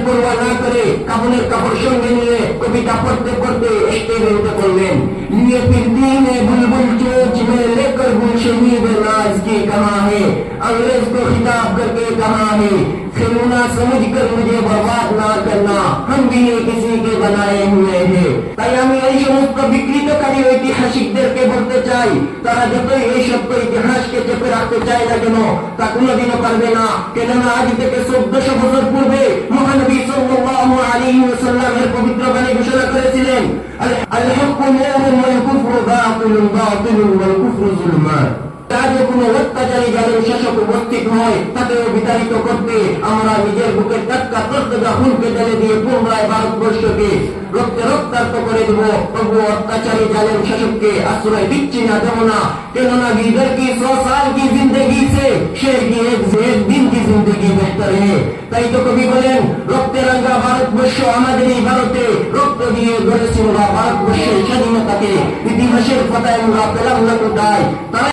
পরোয়া না করে কাপড়ের কাপড় সঙ্গে নিয়ে কবিতা পড়তে পড়তে স্টেজে উঠে পড়লেন। लिए फिरती में बुलबुल चोंच में लेकर गुलशनीद नाज की कहाँ है, अंग्रेज को खिताब करके कहाँ है, खिलौना समझ कर मुझे बर्बाद ना करना, हम भी ये किसी के बनाए हुए हैं। তাই আমি এই সমস্ত বিকৃতকারী ঐতিহাসিকদেরকে বলতে চাই, তারা যতই এই সত্য ইতিহাসকে চেপে রাখতে চায় না কেন, তা কোনোদিনও পারবে না। কেননা আজ থেকে 1400 বছর পূর্বে মহানবী সাল্লাল্লাহু আলাইহি ওয়াসাল্লামের পবিত্র বাণী ঘোষণা করেছিলেন, আল হক্কু নূরুন ওয়াল কুফরু বাতিলুন বাতিলুন ওয়াল কুফরু যুলমান। আজও কোনো অত্যাচারী জালেম শাসক উপস্থিত হয়, তাকেও বিতাড়িত করতে আমরা নিজের বুকের টাটকা তরতাজা খুনকে ঢেলে দিয়ে পুনরায় ভারতবর্ষকে রক্তে রক্তাক্ত করে দেব। তবু অত্যাচারী জালেম শাসককে আশ্রয় দিচ্ছি না, দেব না। কেননা लीडर की 100 साल की जिंदगी से शेर की एक दिन की जिंदगी बेहतर है। তাই তো কবি বলেন, রক্তে রাঙ্গা ভারতবর্ষ আমাদের এই ভারতে, রক্ত দিয়ে গড়েছি ওরা ভারতবর্ষের স্বাধীনতাকে, ইতিহাসের পাতায় আমরা পেলাম না কোথায়।